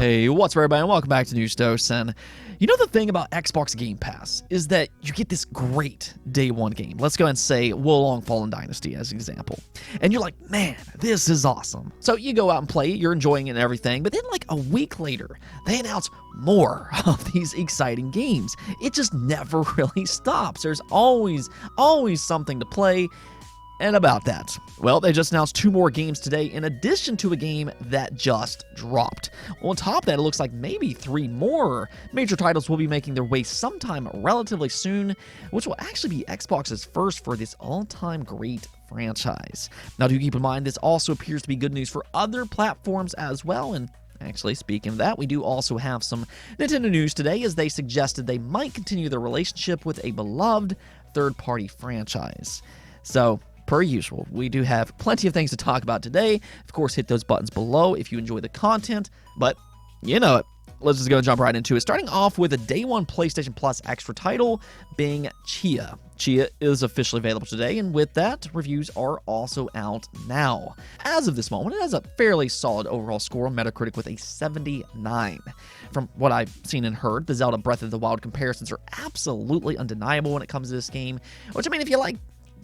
Hey, what's up everybody, and welcome back to News Dose. And you know the thing about Xbox Game Pass is that you get this great day one game. Let's go and say Wo Long Fallen Dynasty as an example. And you're like, man, this is awesome. So you go out and play it, you're enjoying it and everything, but then like a week later, they announce more of these exciting games. It just never really stops. There's always something to play. And about that, well, they just announced 2 more games today in addition to a game that just dropped. On top of that, it looks like maybe 3 more major titles will be making their way sometime relatively soon, which will actually be Xbox's first for this all-time great franchise. Now, do keep in mind, this also appears to be good news for other platforms as well, and actually, speaking of that, we do also have some Nintendo news today as they suggested they might continue their relationship with a beloved third-party franchise. So, per usual, we do have plenty of things to talk about today. Of course, hit those buttons below if you enjoy the content, but you know it. Let's just go and jump right into it. Starting off with a day one PlayStation Plus extra title being Tchia. Tchia is officially available today, and with that, reviews are also out now. As of this moment, it has a fairly solid overall score on Metacritic with a 79. From what I've seen and heard, the Zelda Breath of the Wild comparisons are absolutely undeniable when it comes to this game, which, I mean, if you like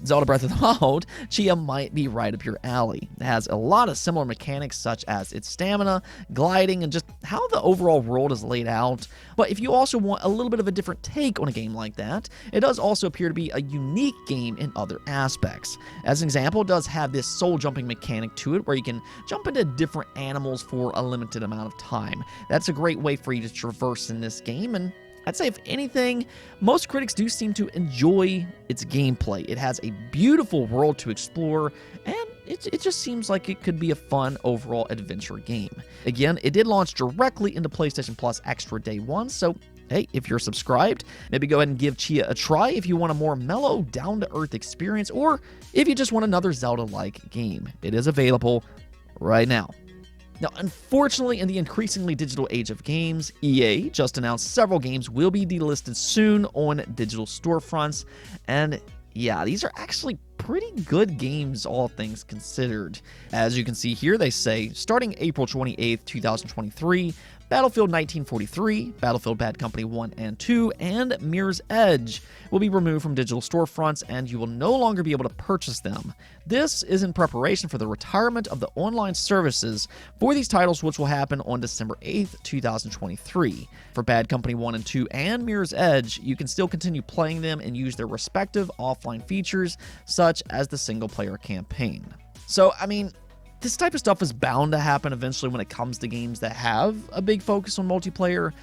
Zelda Breath of the Wild, Tchia might be right up your alley. It has a lot of similar mechanics such as its stamina, gliding, and just how the overall world is laid out. But if you also want a little bit of a different take on a game like that, it does also appear to be a unique game in other aspects. As an example, it does have this soul jumping mechanic to it where you can jump into different animals for a limited amount of time. That's a great way for you to traverse in this game, and I'd say, if anything, most critics do seem to enjoy its gameplay. It has a beautiful world to explore, and it just seems like it could be a fun overall adventure game. Again, it did launch directly into PlayStation Plus Extra Day 1, so hey, if you're subscribed, maybe go ahead and give Tchia a try if you want a more mellow, down-to-earth experience, or if you just want another Zelda-like game. It is available right now. Now, unfortunately, in the increasingly digital age of games, EA just announced several games will be delisted soon on digital storefronts, and yeah, these are actually pretty good games, all things considered. As you can see here, they say, starting April 28th, 2023, Battlefield 1943, Battlefield Bad Company 1 and 2, and Mirror's Edge will be removed from digital storefronts, and you will no longer be able to purchase them. This is in preparation for the retirement of the online services for these titles, which will happen on December 8th, 2023. For Bad Company 1 and 2 and Mirror's Edge, you can still continue playing them and use their respective offline features, such as the single-player campaign. So, I mean, this type of stuff is bound to happen eventually when it comes to games that have a big focus on multiplayer,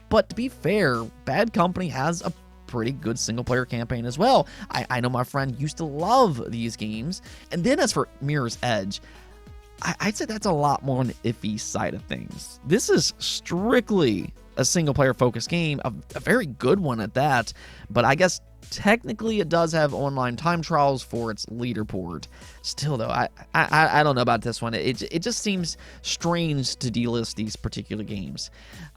but to be fair, Bad Company has a pretty good single-player campaign as well. I know my friend used to love these games, and then as for Mirror's Edge, I'd say that's a lot more on the iffy side of things. This is strictly a single-player focused game, a very good one at that, but I guess technically it does have online time trials for its leaderboard. Still though, I don't know about this one. It just seems strange to delist these particular games.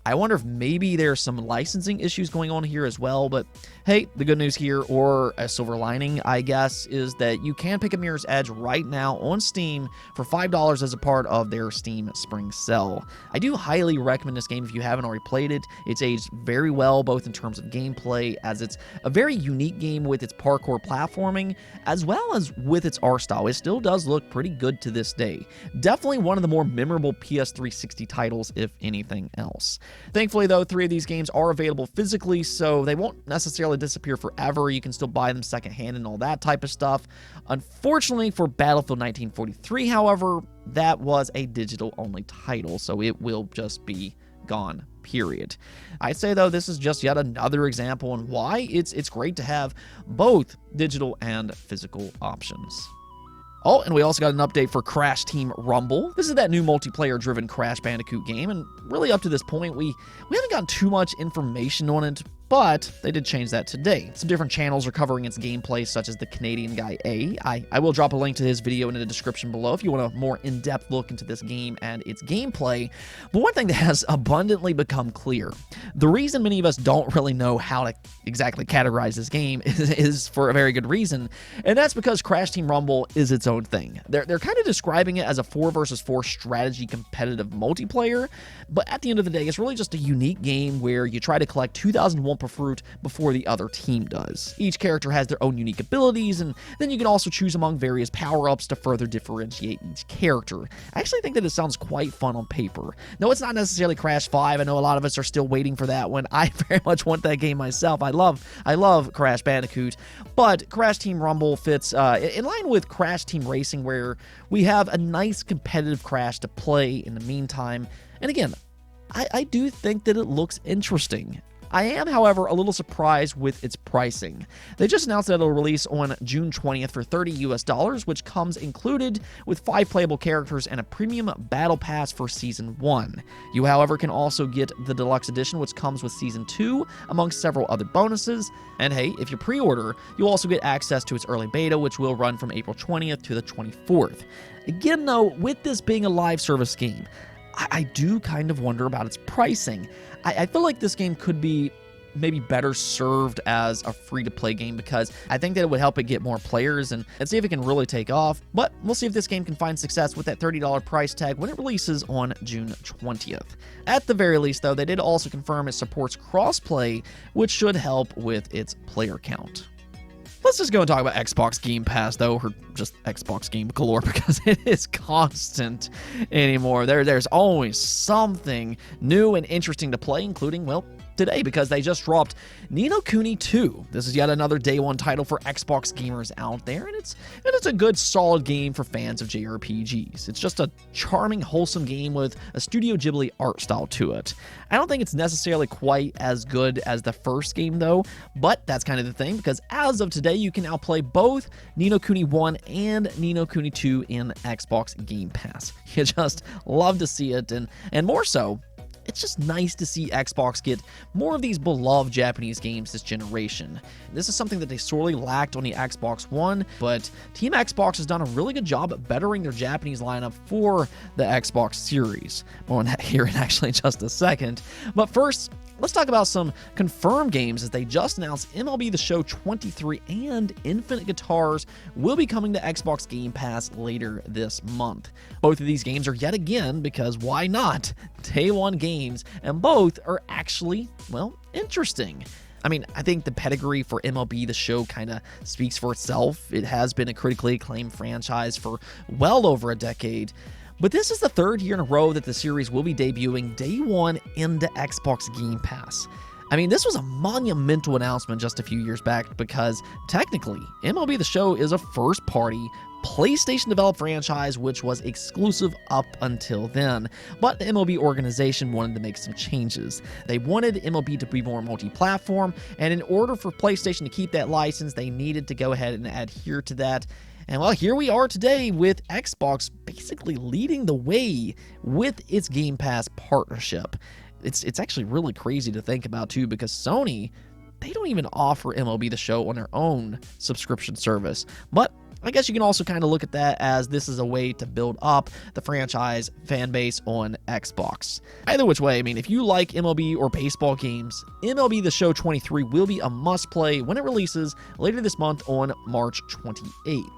I wonder if maybe there's some licensing issues going on here as well, but hey, the good news here, or a silver lining, I guess, is that you can pick up Mirror's Edge right now on Steam for $5 as a part of their Steam Spring Sale. I do highly recommend this game if you haven't already played it. It's aged very well, both in terms of gameplay, as it's a very unique game with its parkour platforming, as well as with its art style. It still does look pretty good to this day. Definitely one of the more memorable PS360 titles, if anything else. Thankfully, though, 3 of these games are available physically, so they won't necessarily disappear forever. You can still buy them secondhand and all that type of stuff. Unfortunately, for Battlefield 1943, however, that was a digital-only title, so it will just be gone, period. I'd say, though, this is just yet another example on why it's great to have both digital and physical options. Oh, and we also got an update for Crash Team Rumble. This is that new multiplayer-driven Crash Bandicoot game, and really up to this point, we haven't gotten too much information on it, but they did change that today. Some different channels are covering its gameplay, such as the Canadian guy A. I will drop a link to his video in the description below if you want a more in-depth look into this game and its gameplay. But one thing that has abundantly become clear, the reason many of us don't really know how to exactly categorize this game is for a very good reason, and that's because Crash Team Rumble is its own thing. They're kind of describing it as a 4 versus 4 strategy competitive multiplayer, but at the end of the day, it's really just a unique game where you try to collect 2,001 per fruit before the other team does. Each character has their own unique abilities, and then you can also choose among various power-ups to further differentiate each character. I actually think that it sounds quite fun on paper. No, it's not necessarily Crash 5. I know a lot of us are still waiting for that one. I very much want that game myself. I love Crash Bandicoot, but Crash Team Rumble fits in line with Crash Team Racing, where we have a nice competitive Crash to play in the meantime. And again, I do think that it looks interesting. I am, however, a little surprised with its pricing. They just announced that it'll release on June 20th for $30 US, which comes included with 5 playable characters and a premium battle pass for Season 1. You, however, can also get the Deluxe Edition, which comes with Season 2, amongst several other bonuses. And hey, if you pre-order, you'll also get access to its early beta, which will run from April 20th to the 24th. Again, though, with this being a live service game, I do kind of wonder about its pricing. I feel like this game could be maybe better served as a free-to-play game, because I think that it would help it get more players and see if it can really take off. But we'll see if this game can find success with that $30 price tag when it releases on June 20th. At the very least, though, they did also confirm it supports crossplay, which should help with its player count. Let's just go and talk about Xbox Game Pass, though, or just Xbox Game galore, because it is constant anymore. There's always something new and interesting to play, including, well, today, because they just dropped Ni no Kuni 2. This is yet another day one title for Xbox gamers out there, and it's a good, solid game for fans of JRPGs. It's just a charming, wholesome game with a Studio Ghibli art style to it. I don't think it's necessarily quite as good as the first game, though, but that's kind of the thing, because as of today, you can now play both Ni no Kuni 1 and Ni no Kuni 2 in Xbox Game Pass. You just love to see it, and more so, it's just nice to see Xbox get more of these beloved Japanese games this generation. This is something that they sorely lacked on the Xbox One, but Team Xbox has done a really good job at bettering their Japanese lineup for the Xbox Series. More on that here in actually just a second. But first, let's talk about some confirmed games, as they just announced MLB The Show 23 and Infinite Guitars will be coming to Xbox Game Pass later this month. Both of these games are yet again, because why not, day one games, and both are actually, well, interesting. I mean, I think the pedigree for MLB The Show kind of speaks for itself. It has been a critically acclaimed franchise for well over a decade. But this is the third year in a row that the series will be debuting day one into Xbox Game Pass. I mean, this was a monumental announcement just a few years back, because technically, MLB The Show is a first-party, PlayStation-developed franchise which was exclusive up until then. But the MLB organization wanted to make some changes. They wanted MLB to be more multi-platform, and in order for PlayStation to keep that license, they needed to go ahead and adhere to that. And well, here we are today with Xbox basically leading the way with its Game Pass partnership. It's actually really crazy to think about, too, because Sony, they don't even offer MLB The Show on their own subscription service. But I guess you can also kind of look at that as this is a way to build up the franchise fan base on Xbox. Either which way, I mean, if you like MLB or baseball games, MLB The Show 23 will be a must-play when it releases later this month on March 28th.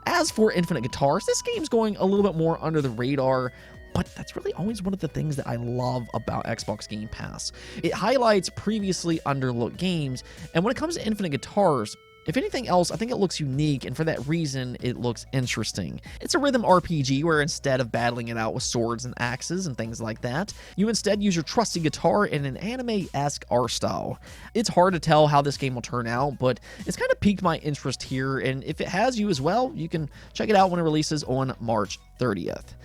As for Infinite Guitars, this game's going a little bit more under the radar, but that's really always one of the things that I love about Xbox Game Pass. It highlights previously underlooked games, and when it comes to Infinite Guitars, if anything else, I think it looks unique, and for that reason, it looks interesting. It's a rhythm RPG where instead of battling it out with swords and axes and things like that, you instead use your trusty guitar in an anime-esque art style. It's hard to tell how this game will turn out, but it's kind of piqued my interest here, and if it has you as well, you can check it out when it releases on March 30th.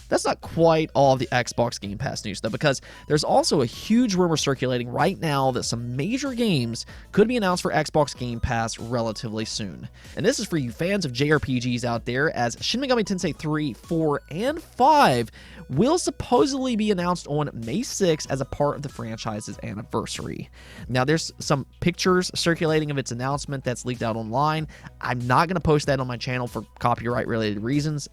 That's not quite all of the Xbox Game Pass news, though, because there's also a huge rumor circulating right now that some major games could be announced for Xbox Game Pass relatively soon. And this is for you fans of JRPGs out there, as Shin Megami Tensei 3, 4, and 5 will supposedly be announced on May 6th as a part of the franchise's anniversary. Now, there's some pictures circulating of its announcement that's leaked out online. I'm not going to post that on my channel for copyright-related reasons.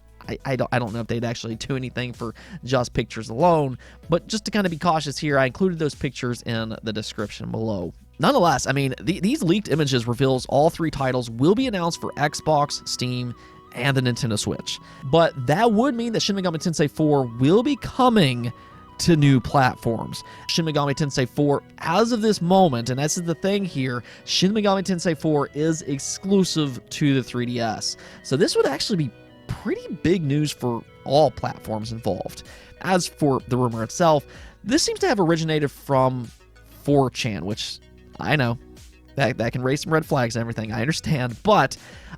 I don't know if they'd actually do anything for just pictures alone, but just to kind of be cautious here, I included those pictures in the description below. Nonetheless, I mean, these leaked images reveals all 3 titles will be announced for Xbox, Steam, and the Nintendo Switch. But that would mean that Shin Megami Tensei 4 will be coming to new platforms. Shin Megami Tensei 4, as of this moment, and this is the thing here, Shin Megami Tensei 4 is exclusive to the 3DS. So this would actually be pretty big news for all platforms involved. As for the rumor itself, this seems to have originated from 4chan, which I know that can raise some red flags and everything, I understand, but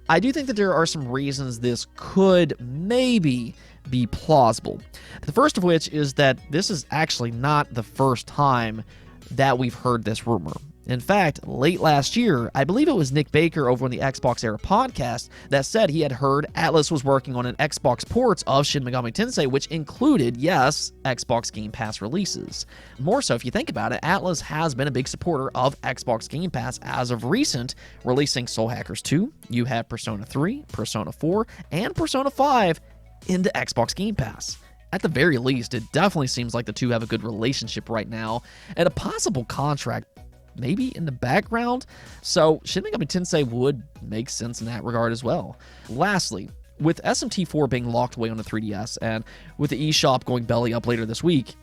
I do think that there are some reasons this could maybe be plausible. The first of which is that this is actually not the first time that we've heard this rumor. In fact, late last year, I believe it was Nick Baker over on the Xbox Era podcast that said he had heard Atlus was working on an Xbox port of Shin Megami Tensei, which included, yes, Xbox Game Pass releases. More so, if you think about it, Atlus has been a big supporter of Xbox Game Pass as of recent, releasing Soul Hackers 2, you have Persona 3, Persona 4, and Persona 5 into Xbox Game Pass. At the very least, it definitely seems like the two have a good relationship right now, and a possible contract maybe in the background, so Shin Megami Tensei would make sense in that regard as well. Lastly, with SMT4 being locked away on the 3DS, and with the eShop going belly up later this week,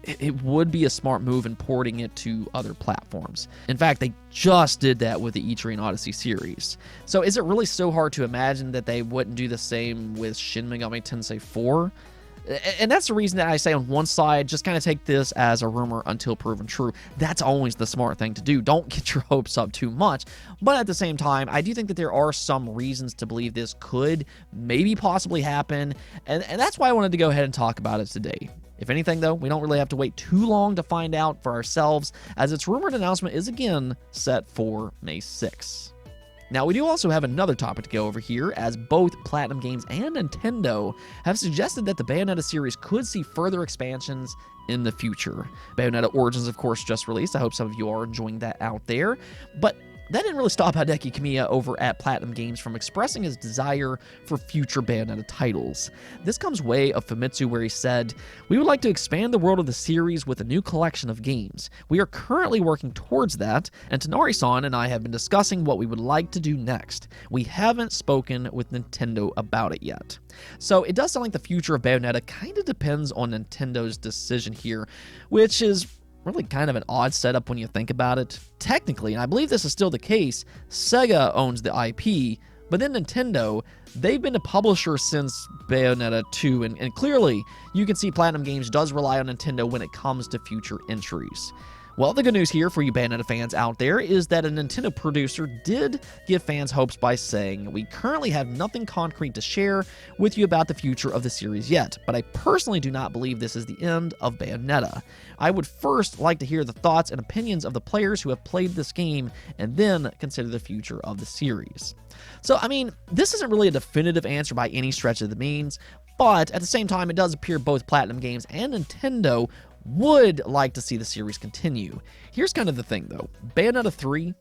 it would be a smart move in porting it to other platforms. In fact, they just did that with the Etrian Odyssey series. So is it really so hard to imagine that they wouldn't do the same with Shin Megami Tensei 4? And that's the reason that I say on one side, just kind of take this as a rumor until proven true. That's always the smart thing to do. Don't get your hopes up too much. But at the same time, I do think that there are some reasons to believe this could maybe possibly happen. And that's why I wanted to go ahead and talk about it today. If anything, though, we don't really have to wait too long to find out for ourselves, as its rumored announcement is again set for May 6th. Now, we do also have another topic to go over here, as both Platinum Games and Nintendo have suggested that the Bayonetta series could see further expansions in the future. Bayonetta Origins, of course, just released. I hope some of you are enjoying that out there. But that didn't really stop Hideki Kamiya over at Platinum Games from expressing his desire for future Bayonetta titles. This comes way of Famitsu, where he said, "We would like to expand the world of the series with a new collection of games. We are currently working towards that, and Tonari-san and I have been discussing what we would like to do next. We haven't spoken with Nintendo about it yet." So it does sound like the future of Bayonetta kind of depends on Nintendo's decision here, which is really kind of an odd setup when you think about it. Technically, and I believe this is still the case, Sega owns the IP, but then Nintendo, they've been a publisher since Bayonetta 2, and clearly, you can see Platinum Games does rely on Nintendo when it comes to future entries. Well, the good news here for you Bayonetta fans out there is that a Nintendo producer did give fans hopes by saying, "We currently have nothing concrete to share with you about the future of the series yet, but I personally do not believe this is the end of Bayonetta. I would first like to hear the thoughts and opinions of the players who have played this game, and then consider the future of the series." So, I mean, this isn't really a definitive answer by any stretch of the means, but at the same time, it does appear both Platinum Games and Nintendo would like to see the series continue. Here's kind of the thing, though. Bayonetta 3,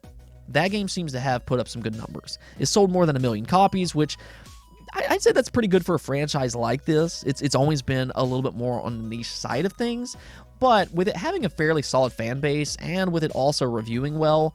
that game seems to have put up some good numbers. It sold more than 1 million copies, which I'd say that's pretty good for a franchise like this. It's always been a little bit more on the niche side of things, but with it having a fairly solid fan base, and with it also reviewing well,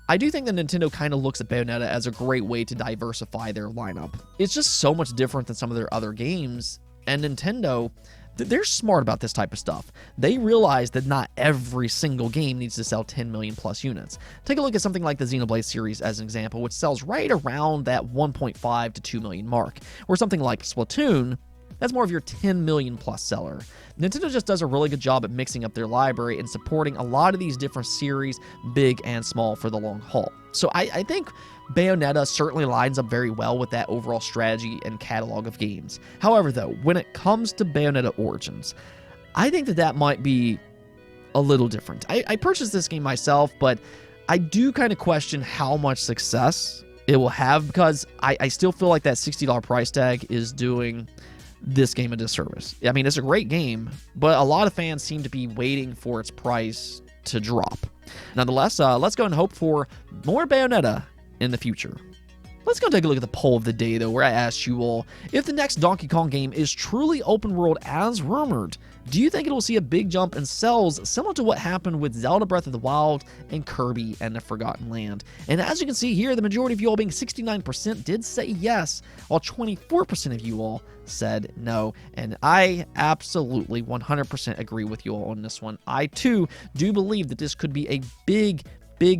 I do think that Nintendo kind of looks at Bayonetta as a great way to diversify their lineup. It's just so much different than some of their other games, and Nintendo, they're smart about this type of stuff. They realize that not every single game needs to sell 10 million plus units. Take a look at something like the Xenoblade series as an example, which sells right around that 1.5 to 2 million mark, or something like Splatoon, that's more of your 10 million plus seller. Nintendo just does a really good job at mixing up their library and supporting a lot of these different series, big and small, for the long haul. So I think Bayonetta certainly lines up very well with that overall strategy and catalog of games. However, though, when it comes to Bayonetta Origins, I think that might be a little different. I purchased this game myself, but I do kind of question how much success it will have, because I still feel like that $60 price tag is doing this game a disservice. I mean, it's a great game, but a lot of fans seem to be waiting for its price to drop. Nonetheless, let's go and hope for more Bayonetta in the future. Let's go take a look at the poll of the day, though, where I asked you all, if the next Donkey Kong game is truly open world as rumored, do you think it will see a big jump in sales similar to what happened with Zelda Breath of the Wild and Kirby and the Forgotten Land? And as you can see here, the majority of you all, being 69%, did say yes, while 24% of you all said no. And I absolutely 100% agree with you all on this one. I too do believe that this could be a big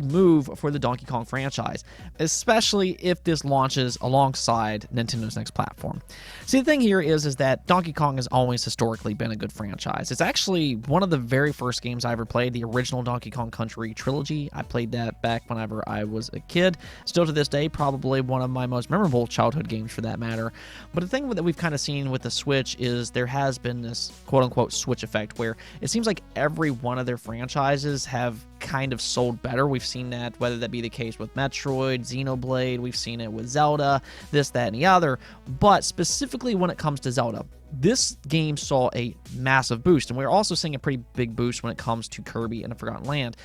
move for the Donkey Kong franchise, especially if this launches alongside Nintendo's next platform. See, the thing here is that Donkey Kong has always historically been a good franchise. It's actually one of the very first games I ever played, the original Donkey Kong Country trilogy. I played that back whenever I was a kid. Still to this day, probably one of my most memorable childhood games for that matter. But the thing that we've kind of seen with the Switch is there has been this quote-unquote Switch effect, where it seems like every one of their franchises have kind of sold better. We've seen that, whether that be the case with Metroid, Xenoblade, we've seen it with Zelda, this, that, and the other. But specifically when it comes to Zelda, this game saw a massive boost, and we're also seeing a pretty big boost when it comes to Kirby and the Forgotten Land.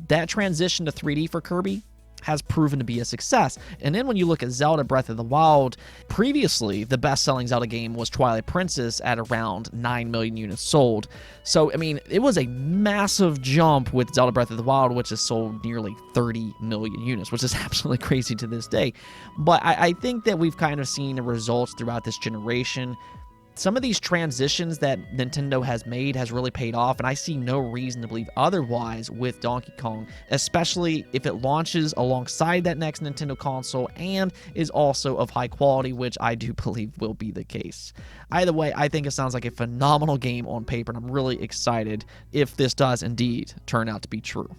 That transition to 3D for Kirby has proven to be a success. And then when you look at Zelda Breath of the Wild, previously the best-selling Zelda game was Twilight Princess at around 9 million units sold. So, I mean, it was a massive jump with Zelda Breath of the Wild, which has sold nearly 30 million units, which is absolutely crazy to this day. But I think that we've kind of seen the results throughout this generation. Some of these transitions that Nintendo has made has really paid off, and I see no reason to believe otherwise with Donkey Kong, especially if it launches alongside that next Nintendo console and is also of high quality, which I do believe will be the case. Either way, I think it sounds like a phenomenal game on paper, and I'm really excited if this does indeed turn out to be true.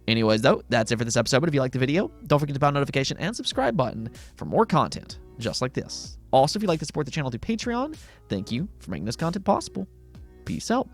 Anyways, though, that's it for this episode. But if you liked the video, don't forget to pound the notification and subscribe button for more content just like this. Also, if you'd like to support the channel through Patreon, thank you for making this content possible. Peace out.